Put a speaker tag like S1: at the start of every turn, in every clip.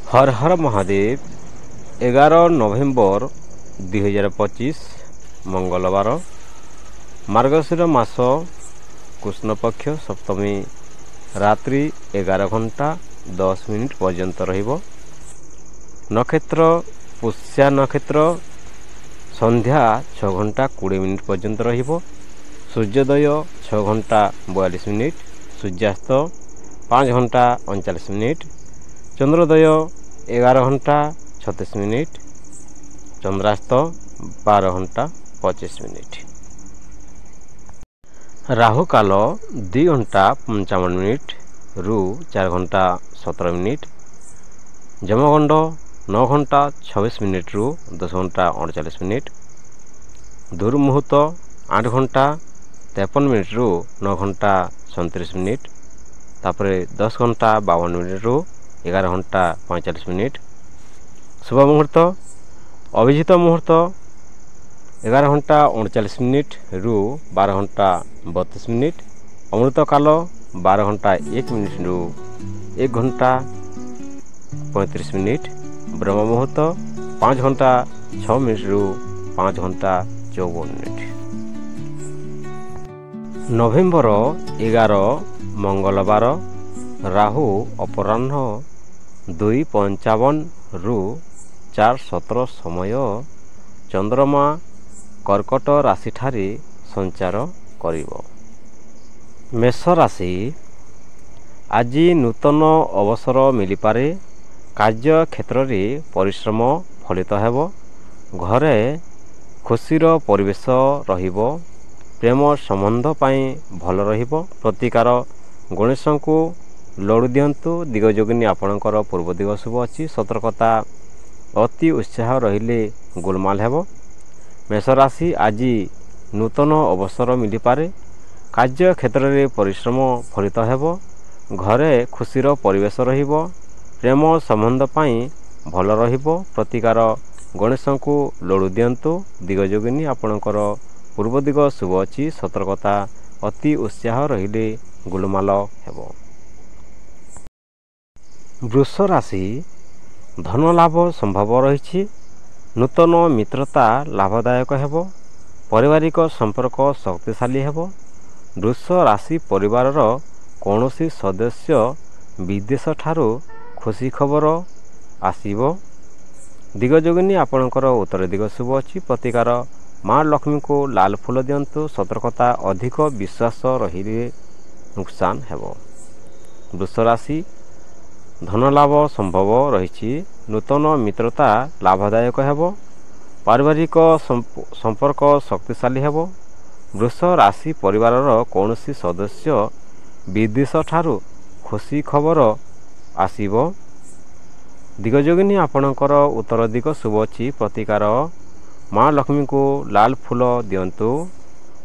S1: हर हर महादेव 11 नवेम्बर 2025 मंगलवार मार्गशीर मास कृष्णपक्ष सप्तमी रात्रि 11 घंटा 10 मिनिट पर्यंत रहिबो। नक्षत्र पुष्या नक्षत्र संध्या 6 घंटा 20 मिनिट पर्यंत रहिबो। सूर्योदय 6 घंटा 42 मिनिट, सूर्यास्त 5 घंटा 39 मिनिट, चंद्रोदय 11 घंटा 36 मिनिट, चंद्रास्त 12 घंटा 25 मिनिट। राहु काल 2 घंटा 55 मिनिट रु 4 घंटा 17 मिनिट, जमगंड 9 घंटा 26 मिनिट रु 10 घंटा 38 मिनिट, दुर्मुहूर्त 8 घंटा 53 मिनिट रु 9 घंटा 37 मिनिट, तापर 10 घंटा 52 मिनिट रु 11 घंटा 45 मिनिट। शुभ मुहूर्त अभिजित मुहूर्त 11 घंटा 39 मिनिट रु 12 घंटा 32 मिनिट, अमृत काल 12 घंटा 1 मिनिट रु 1 घंटा 35 मिनिट, ब्रह्म मुहूर्त 5 घंटा 6 मिनिट रु 5 घंटा 54 मिनिट। नवेम्बर 11 मंगलवार राहु अपराह्न 2:55 रु 4:17 समय चंद्रमा कर्कट राशि ठारे संचार करिबो। मेष राशि आज नूतन अवसर मिलिपारे, कार्य क्षेत्र में परिश्रम फलित हेबो, घरे खुशीर परिवेश रहिबो, प्रेम संबंध पाई भल रहिबो, प्रतिकार गणेश को लड़ू दिंतु, दिगजोगिनी आपणकर पूर्व दिग शुभ अच्छी, सतर्कता अति उत्साह रहिले गोलमाल हेबो। मेष राशि आज नूतन अवसर मिलिपारे, कार्य क्षेत्र में परिश्रम फलित हेबो, घरे खुशीर परिवेश रहिबो, प्रेम संबंध पाई भल रहिबो, प्रतिकार गणेश को लड़ू दिंतु, दिगजोगिनी आपणकर पूर्व दिग शुभ अच्छी, सतर्कता अति उत्साह रहिले गोलमाल हेबो। वृष राशि धन लाभ संभव रही, नूतन मित्रता लाभदायक हेबो, पारिवारिक संपर्क शक्तिशाली हेबो। वृष राशि परिवार कौनसी सदस्य विदेश ठारू खुशी खबर आसीबो, दिगजोगिनी आपणकर उत्तर दिग शुभ अच्छी, प्रतिकार माँ लक्ष्मी को लाल फूल दिंतु, सतर्कता अधिक विश्वास रहिले नुकसान हेबो। वृष राशि धन लाभ संभव रही, नूतन मित्रता लाभदायक हेबो, पारिवारिक संपर्क शक्तिशाली हेबो। वृष राशि परिवार कौनसी सदस्य विदेश ठारू खुशी खबर आसीबो, दिगजोगिनी आपणकर उत्तर दिग शुभ अच्छी, प्रतिकार माँ लक्ष्मी को लाल फूल दिंतु,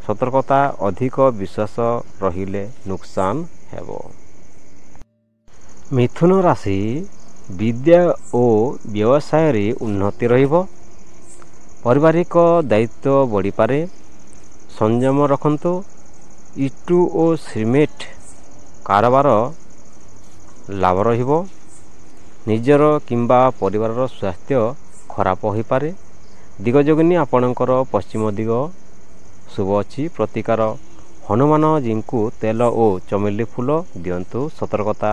S1: सतर्कता अधिक विश्वास रहिले नुकसान हेबो। मिथुन राशि विद्या और व्यवसाय रे उन्नति रहिबो, पारिवारिक दायित्व बढ़ी पारे, संयम रखंतु, इटू और सिमेंट कारोबार लाभ रहिबो, निजर किंबा परिवार स्वास्थ्य खराब होई पारे, दिगजोगिनी आपणकर पश्चिम दिग शुभ अच्छी, प्रतिकार हनुमान जी को तेल और चमेली फूल दिंतु, सतर्कता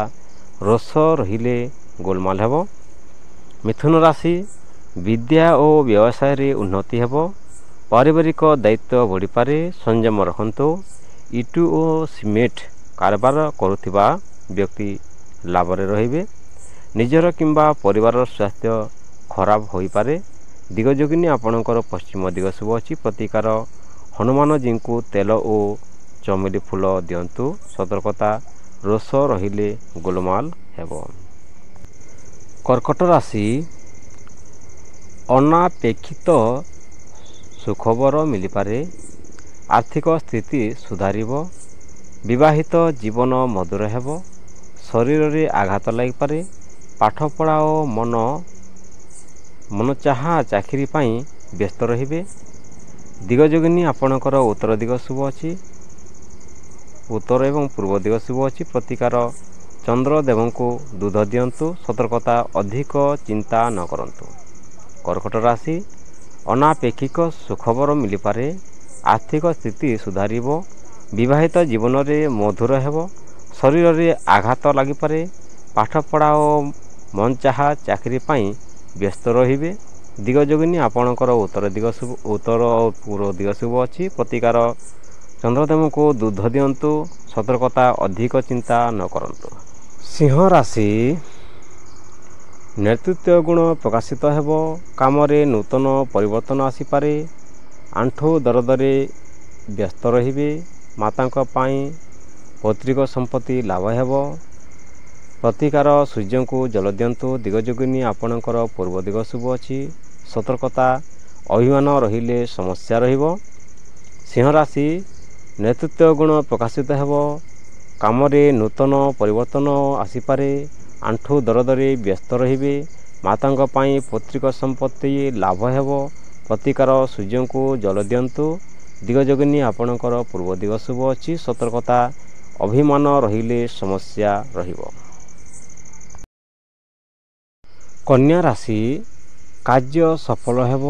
S1: रोष रहिले गोलमाल हेबो। मिथुन राशि विद्या और व्यवसाय रे उन्नति हेबो, पारिवारिक दायित्व बढ़ी पारे, संयम रखंतु, इटू और सिमेंट कारोबार करुथिबा व्यक्ति लाभ रे रहिबे, निजर किंबा परिवार स्वास्थ्य खराब होई पारे, दिगजोगिनी आपणकर पश्चिम दिग शुभ अच्छी, प्रतिकार हनुमान जी को तेल और चमेली फूल दिंतु, सतर्कता रोष रहिले गोलमाल हेबो। कर्कट राशि अनापेक्षित सुखबर मिलिपारे, आर्थिक स्थिति सुधारिबो, विवाहित जीवन मधुर हेबो, शरीर रे आघात लागि पारे, पाठपढ़ा और मन चाहा चाकरी पाई व्यस्त रहिबे, दिगजोगिनी आपणकर उत्तर दिग शुभ अच्छी, उत्तर एवं पूर्व दिग शुभ अच्छी, प्रतिकार ଚନ୍ଦ୍ରଦେବଙ୍କୁ ଦୁଧ ଦିଅନ୍ତୁ। ସତର୍କତା ଅଧିକ ଚିନ୍ତା ନ କରନ୍ତୁ। କର୍କଟ ରାଶି ଅନାପେକ୍ଷିକ ସୁଖବର ମିଳିପାରେ। ଆର୍ଥିକ ସ୍ଥିତି ସୁଧାରିବ। ବିବାହିତ ଜୀବନରେ ମଧୁର ହେବ। ଶରୀରରେ ଆଘାତ ଲାଗିପାରେ। ପାଠପଢ଼ା ଓ ମନଚାହା ଚାକିରି ପାଇଁ ବ୍ୟସ୍ତ ରହିବେ। ଦିଗ ଯୋଗିନୀ ଆପଣଙ୍କର ଉତ୍ତର ଓ ପୂର୍ବ ଦିଗ ଶୁଭ ଅଛି। ପ୍ରତିକାର ଚନ୍ଦ୍ରଦେବଙ୍କୁ ଦୁଧ ଦିଅନ୍ତୁ। ସତର୍କତା ଅଧିକ ଚିନ୍ତା ନ କରନ୍ତୁ। ସିଂହ ରାଶି ନେତୃତ୍ୱ ଗୁଣ ପ୍ରକାଶିତ ହେବ। କାମରେ ନୂତନ ପରିବର୍ତ୍ତନ ଆସିପାରେ। ଆଣ୍ଠୁ ଦରଦରେ ବ୍ୟସ୍ତ ରହିବେ। ମାତାଙ୍କ ପାଇଁ ପୈତୃକ ସମ୍ପତ୍ତି ଲାଭ ହେବ। ପ୍ରତିକାର ସୂର୍ଯ୍ୟଙ୍କୁ ଜଳ ଦିଅନ୍ତୁ। ଦିଗ ଯୋଗିନୀ ଆପଣଙ୍କର ପୂର୍ବ ଦିଗ ଶୁଭ ଅଛି। ସତର୍କତା ଅଭିମାନ ରହିଲେ ସମସ୍ୟା ରହିବ। ସିଂହ ରାଶି ନେତୃତ୍ୱ ଗୁଣ ପ୍ରକାଶିତ ହେବ। କାମରେ ନୂତନ ପରିବର୍ତ୍ତନ ଆସିପାରେ। ଆଣ୍ଠୁ ଦରଦରେ ବ୍ୟସ୍ତ ରହିବେ। ମାତାଙ୍କ ପାଇଁ ପୈତୃକ ସମ୍ପତ୍ତି ଲାଭ ହେବ। ପ୍ରତିକାର ସୂର୍ଯ୍ୟଙ୍କୁ ଜଳ ଦିଅନ୍ତୁ। ଦିଗ ଯୋଗିନୀ ଆପଣଙ୍କର ପୂର୍ବ ଦିଗ ଶୁଭ ଅଛି। ସତର୍କତା ଅଭିମାନ ରହିଲେ ସମସ୍ୟା ରହିବ। କନ୍ୟା ରାଶି କାର୍ଯ୍ୟ ସଫଳ ହେବ।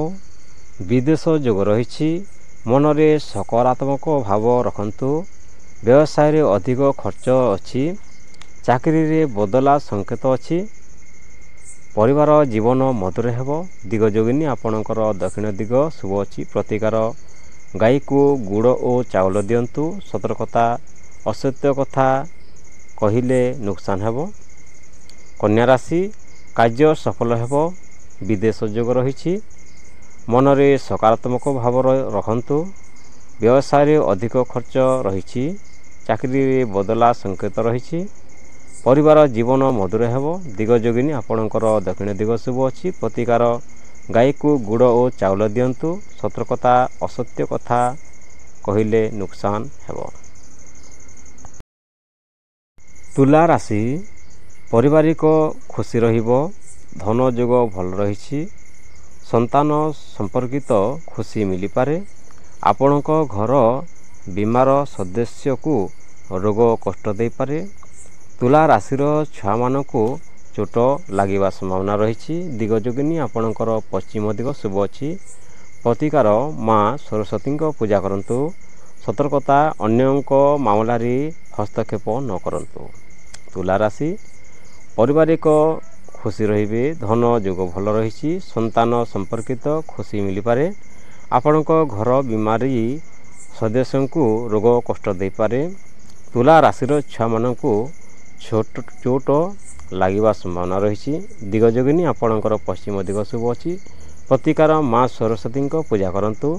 S1: ବିଦେଶ ଯୋଗ ରହିଛି। ମନରେ ସକାରାତ୍ମକ ଭାବ ରଖନ୍ତୁ। ବ୍ୟବସାୟରେ ଅଧିକ ଖର୍ଚ୍ଚ ଅଛି। ଚାକିରିରେ ବଦଲା ସଂକେତ ଅଛି। ପରିବାର ଜୀବନ ମଧୁର ହେବ। ଦିଗ ଯୋଗିନୀ ଆପଣଙ୍କର ଦକ୍ଷିଣ ଦିଗ ଶୁଭ ଅଛି। ପ୍ରତିକାର ଗାଈକୁ ଗୁଡ଼ ଓ ଚାଉଳ ଦିଅନ୍ତୁ। ସତର୍କତା ଅସତ୍ୟ କଥା କହିଲେ ନୁକସାନ ହେବ। କନ୍ୟା ରାଶି କାର୍ଯ୍ୟ ସଫଳ ହେବ। ବିଦେଶ ଯୋଗ ରହିଛି। ମନରେ ସକାରାତ୍ମକ ଭାବ ରଖନ୍ତୁ। ବ୍ୟବସାୟରେ ଅଧିକ ଖର୍ଚ୍ଚ ରହିଛି। ଚାକିରିରେ ବଦଲା ସଂକେତ ରହିଛି। ପରିବାର ଜୀବନ ମଧୁର ହେବ। ଦିଗ ଯୋଗିନୀ ଆପଣଙ୍କର ଦକ୍ଷିଣ ଦିଗ ଶୁଭ ଅଛି। ପ୍ରତିକାର ଗାଈକୁ ଗୁଡ଼ ଓ ଚାଉଳ ଦିଅନ୍ତୁ। ସତର୍କତା ଅସତ୍ୟ କଥା କହିଲେ ନୁକସାନ ହେବ। ତୁଲା ରାଶି ପାରିବାରିକ ଖୁସି ରହିବ। ଧନ ଯୋଗ ଭଲ ରହିଛି। ସନ୍ତାନ ସମ୍ପର୍କିତ ଖୁସି ମିଳିପାରେ। ଆପଣଙ୍କ ଘର ବୀମାର ସଦସ୍ୟକୁ ରୋଗ କଷ୍ଟ ଦେଇପାରେ। ତୁଲା ରାଶିର ଛୁଆମାନଙ୍କୁ ଚୋଟ ଲାଗିବା ସମ୍ଭାବନା ରହିଛି। ଦିଗ ଯୋଗିନୀ ଆପଣଙ୍କର ପଶ୍ଚିମ ଦିଗ ଶୁଭ ଅଛି। ପ୍ରତିକାର ମା ସରସ୍ୱତୀଙ୍କ ପୂଜା କରନ୍ତୁ। ସତର୍କତା ଅନ୍ୟଙ୍କ ମାମଲାରେ ହସ୍ତକ୍ଷେପ ନ କରନ୍ତୁ। ତୁଲା ରାଶି ପାରିବାରିକ ଖୁସି ରହିବେ। ଧନ ଯୋଗ ଭଲ ରହିଛି। ସନ୍ତାନ ସମ୍ପର୍କିତ ଖୁସି ମିଳିପାରେ। ଆପଣଙ୍କ ଘର ବୀମାରୀ ସଦସ୍ୟଙ୍କୁ ରୋଗ କଷ୍ଟ ଦେଇପାରେ। ତୁଲା ରାଶିର ଛୁଆମାନଙ୍କୁ ଚୋଟ ଲାଗିବା ସମ୍ଭାବନା ରହିଛି। ଦିଗ ଯୋଗିନୀ ଆପଣଙ୍କର ପଶ୍ଚିମ ଦିଗ ଶୁଭ ଅଛି। ପ୍ରତିକାର ମା ସରସ୍ୱତୀଙ୍କ ପୂଜା କରନ୍ତୁ।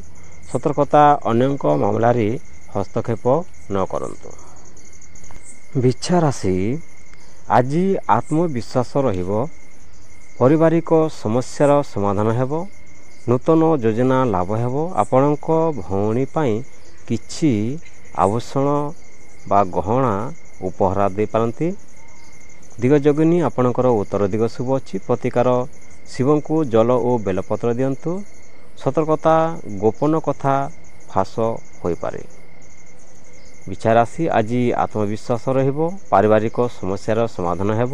S1: ସତର୍କତା ଅନ୍ୟଙ୍କ ମାମଲାରେ ହସ୍ତକ୍ଷେପ ନ କରନ୍ତୁ। ବିଛା ରାଶି ଆଜି ଆତ୍ମବିଶ୍ୱାସ ରହିବ। ପାରିବାରିକ ସମସ୍ୟାର ସମାଧାନ ହେବ। ନୂତନ ଯୋଜନା ଲାଭ ହେବ। ଆପଣଙ୍କ ଭଉଣୀ ପାଇଁ କିଛି ଆଭୂଷଣ ବା ଗହଣା ଉପହାର ଦେଇପାରନ୍ତି। ଦିଗ ଯୋଗିନୀ ଆପଣଙ୍କର ଉତ୍ତର ଦିଗ ଶୁଭ ଅଛି। ପ୍ରତିକାର ଶିବଙ୍କୁ ଜଳ ଓ ବେଲପତ୍ର ଦିଅନ୍ତୁ। ସତର୍କତା ଗୋପନ କଥା ଫାଶ ହୋଇପାରେ। ବିଛା ରାଶି ଆଜି ଆତ୍ମବିଶ୍ୱାସ ରହିବ। ପାରିବାରିକ ସମସ୍ୟାର ସମାଧାନ ହେବ।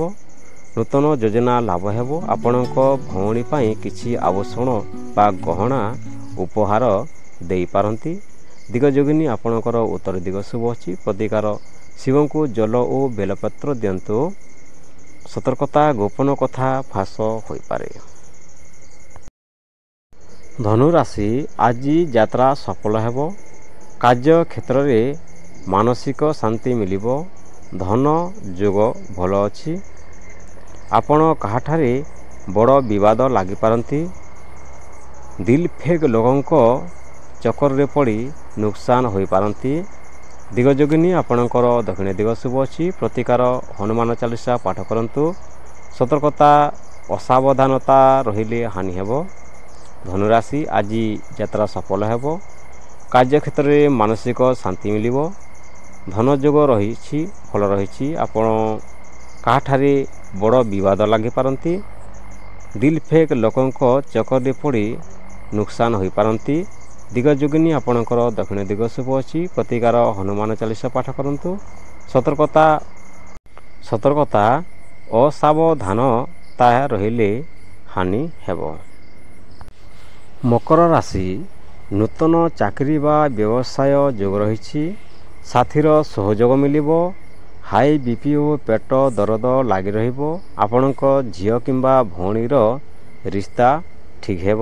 S1: ନୂତନ ଯୋଜନା ଲାଭ ହେବ। ଆପଣଙ୍କ ଭଉଣୀ ପାଇଁ କିଛି ଆଭୂଷଣ ବା ଗହଣା ଉପହାର ଦେଇପାରନ୍ତି। ଦିଗ ଯୋଗିନୀ ଆପଣଙ୍କର ଉତ୍ତର ଦିଗ ଶୁଭ ଅଛି। ପ୍ରତିକାର ଶିବଙ୍କୁ ଜଳ ଓ ବେଲପତ୍ର ଦିଅନ୍ତୁ। ସତର୍କତା ଗୋପନ କଥା ଫାଶ ହୋଇପାରେ। ଧନୁ ରାଶି ଆଜି ଯାତ୍ରା ସଫଳ ହେବ। କାର୍ଯ୍ୟ କ୍ଷେତ୍ରରେ ମାନସିକ ଶାନ୍ତି ମିଳିବ। ଧନ ଯୋଗ ଭଲ ଅଛି। ଆପଣ କାହାଠାରେ ବଡ଼ ବିବାଦ ଲାଗିପାରନ୍ତି। ଦିଲ୍ ଫେକ୍ ଲୋକଙ୍କ ଚକ୍କରରେ ପଡ଼ି ନୁକସାନ ହୋଇପାରନ୍ତି। ଦିଗ ଯୋଗିନୀ ଆପଣଙ୍କର ଦକ୍ଷିଣ ଦିଗ ଶୁଭ ଅଛି। ପ୍ରତିକାର ହନୁମାନ ଚାଳିଶା ପାଠ କରନ୍ତୁ। ସତର୍କତା ଅସାବଧାନତା ରହିଲେ ହାନି ହେବ। ଧନୁରାଶି ଆଜି ଯାତ୍ରା ସଫଳ ହେବ। କାର୍ଯ୍ୟକ୍ଷେତ୍ରରେ ମାନସିକ ଶାନ୍ତି ମିଳିବ। ଧନ ଯୋଗ ରହିଛି ଭଲ ରହିଛି। ଆପଣ କାହାଠାରେ ବଡ଼ ବିବାଦ ଲାଗିପାରନ୍ତି। ଦିଲ୍ ଫେକ୍ ଲୋକଙ୍କ ଚକ୍କରରେ ପଡ଼ି ନୁକସାନ ହୋଇପାରନ୍ତି। ଦିଗ ଯୋଗିନୀ ଆପଣଙ୍କର ଦକ୍ଷିଣ ଦିଗ ଶୁଭ ଅଛି। ପ୍ରତିକାର ହନୁମାନ ଚାଳିଶା ପାଠ କରନ୍ତୁ। ସତର୍କତା ସତର୍କତା ଅସାବଧାନତା ରହିଲେ ହାନି ହେବ। ମକର ରାଶି ନୂତନ ଚାକିରି ବା ବ୍ୟବସାୟ ଯୋଗ ରହିଛି। ସାଥୀର ସହଯୋଗ ମିଳିବ। ହାଇ ବିପି ଓ ପେଟ ଦରଦ ଲାଗି ରହିବ। ଆପଣଙ୍କ ଝିଅ କିମ୍ବା ଭଉଣୀର ରିସ୍ତା ଠିକ୍ ହେବ।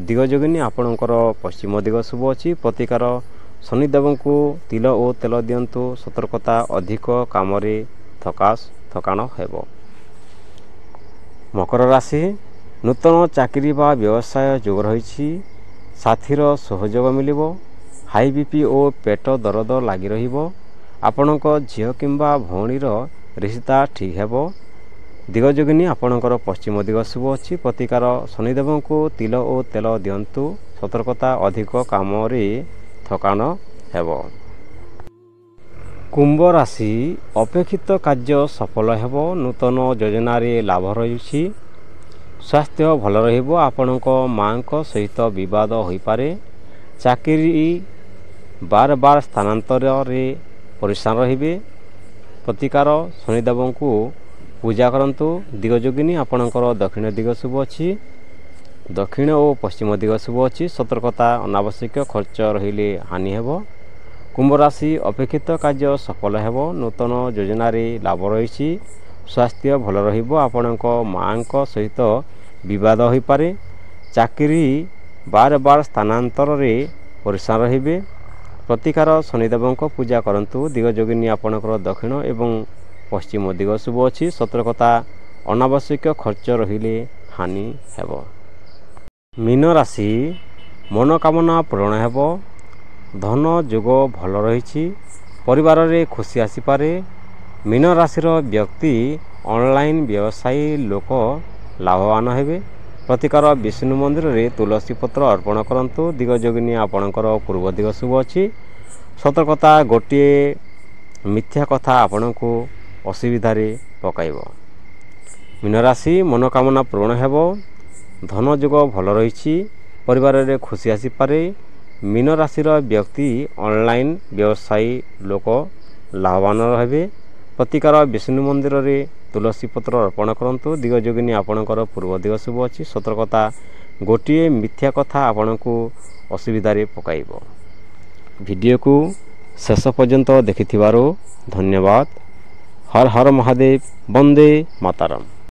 S1: ଦିଗ ଯୋଗିନୀ ଆପଣଙ୍କର ପଶ୍ଚିମ ଦିଗ ଶୁଭ ଅଛି। ପ୍ରତିକାର ଶନିଦେବଙ୍କୁ ତିଳ ଓ ତେଲ ଦିଅନ୍ତୁ। ସତର୍କତା ଅଧିକ କାମରେ ଥକାଣ ହେବ। ମକର ରାଶି ନୂତନ ଚାକିରି ବା ବ୍ୟବସାୟ ଯୋଗ ରହିଛି। ସାଥୀର ସହଯୋଗ ମିଳିବ। ହାଇ ବିପି ଓ ପେଟ ଦରଦ ଲାଗି ରହିବ। ଆପଣଙ୍କ ଝିଅ କିମ୍ବା ଭଉଣୀର ରିସ୍ତା ଠିକ୍ ହେବ। ଦିଗ ଯୋଗିନୀ ଆପଣଙ୍କର ପଶ୍ଚିମ ଦିଗ ଶୁଭ ଅଛି। ପ୍ରତିକାର ଶନିଦେବଙ୍କୁ ତିଳ ଓ ତେଲ ଦିଅନ୍ତୁ। ସତର୍କତା ଅଧିକ କାମରେ ଥକାଣ ହେବ। କୁମ୍ଭ ରାଶି ଅପେକ୍ଷିତ କାର୍ଯ୍ୟ ସଫଳ ହେବ। ନୂତନ ଯୋଜନାରେ ଲାଭ ରହିଛି। ସ୍ୱାସ୍ଥ୍ୟ ଭଲ ରହିବ। ଆପଣଙ୍କ ମାଆଙ୍କ ସହିତ ବିବାଦ ହୋଇପାରେ। ଚାକିରି ବାର ସ୍ଥାନାନ୍ତରରେ ପରିଶ୍ରମ ରହିବେ। ପ୍ରତିକାର ଶନିଦେବଙ୍କୁ ପୂଜା କରନ୍ତୁ। ଦିଗ ଯୋଗିନୀ ଆପଣଙ୍କର ଦକ୍ଷିଣ ଦିଗ ଶୁଭ ଅଛି। ଦକ୍ଷିଣ ଓ ପଶ୍ଚିମ ଦିଗ ଶୁଭ ଅଛି। ସତର୍କତା ଅନାବଶ୍ୟକ ଖର୍ଚ୍ଚ ରହିଲେ ହାନି ହେବ। କୁମ୍ଭ ରାଶି ଅପେକ୍ଷିତ କାର୍ଯ୍ୟ ସଫଳ ହେବ। ନୂତନ ଯୋଜନାରେ ଲାଭ ରହିଛି। ସ୍ୱାସ୍ଥ୍ୟ ଭଲ ରହିବ। ଆପଣଙ୍କ ମାଆଙ୍କ ସହିତ ବିବାଦ ହୋଇପାରେ। ଚାକିରି ବାର ସ୍ଥାନାନ୍ତରରେ ପରିଶ୍ରମ ରହିବେ। ପ୍ରତିକାର ଶନିଦେବଙ୍କ ପୂଜା କରନ୍ତୁ। ଦିଗ ଯୋଗିନୀ ଆପଣଙ୍କର ଦକ୍ଷିଣ ଏବଂ ପଶ୍ଚିମ ଦିଗ ଶୁଭ ଅଛି। ସତର୍କତା ଅନାବଶ୍ୟକ ଖର୍ଚ୍ଚ ରହିଲେ ହାନି ହେବ। ମୀନ ରାଶି ମନୋକାମନା ପୂରଣ ହେବ। ଧନ ଯୋଗ ଭଲ ରହିଛି। ପରିବାରରେ ଖୁସି ଆସିପାରେ। ମୀନ ରାଶିର ବ୍ୟକ୍ତି ଅନଲାଇନ୍ ବ୍ୟବସାୟୀ ଲୋକ ଲାଭବାନ ହେବେ। ପ୍ରତିକାର ବିଷ୍ଣୁ ମନ୍ଦିରରେ ତୁଳସୀ ପତ୍ର ଅର୍ପଣ କରନ୍ତୁ। ଦିଗ ଯୋଗିନୀ ଆପଣଙ୍କର ପୂର୍ବ ଦିଗ ଶୁଭ ଅଛି। ସତର୍କତା ଗୋଟିଏ ମିଥ୍ୟା କଥା ଆପଣଙ୍କୁ ଅସୁବିଧାରେ ପକାଇବ। ମୀନ ରାଶି ମନୋକାମନା ପୂରଣ ହେବ। ଧନ ଯୋଗ ଭଲ ରହିଛି। ପରିବାରରେ ଖୁସି ଆସିପାରେ। ମୀନ ରାଶିର ବ୍ୟକ୍ତି ଅନଲାଇନ୍ ବ୍ୟବସାୟୀ ଲୋକ ଲାଭବାନ ହେବେ। ପ୍ରତିକାର ବିଷ୍ଣୁ ମନ୍ଦିରରେ ତୁଳସୀ ପତ୍ର ଅର୍ପଣ କରନ୍ତୁ। ଦିଗ ଯୋଗିନୀ ଆପଣଙ୍କର ପୂର୍ବ ଦିଗ ଶୁଭ ଅଛି। ସତର୍କତା ଗୋଟିଏ ମିଥ୍ୟା କଥା ଆପଣଙ୍କୁ ଅସୁବିଧାରେ ପକାଇବ। ଭିଡ଼ିଓକୁ ଶେଷ ପର୍ଯ୍ୟନ୍ତ ଦେଖିଥିବାରୁ ଧନ୍ୟବାଦ। ହର ହର ମହାଦେବ। ବନ୍ଦେ ମାତରମ୍।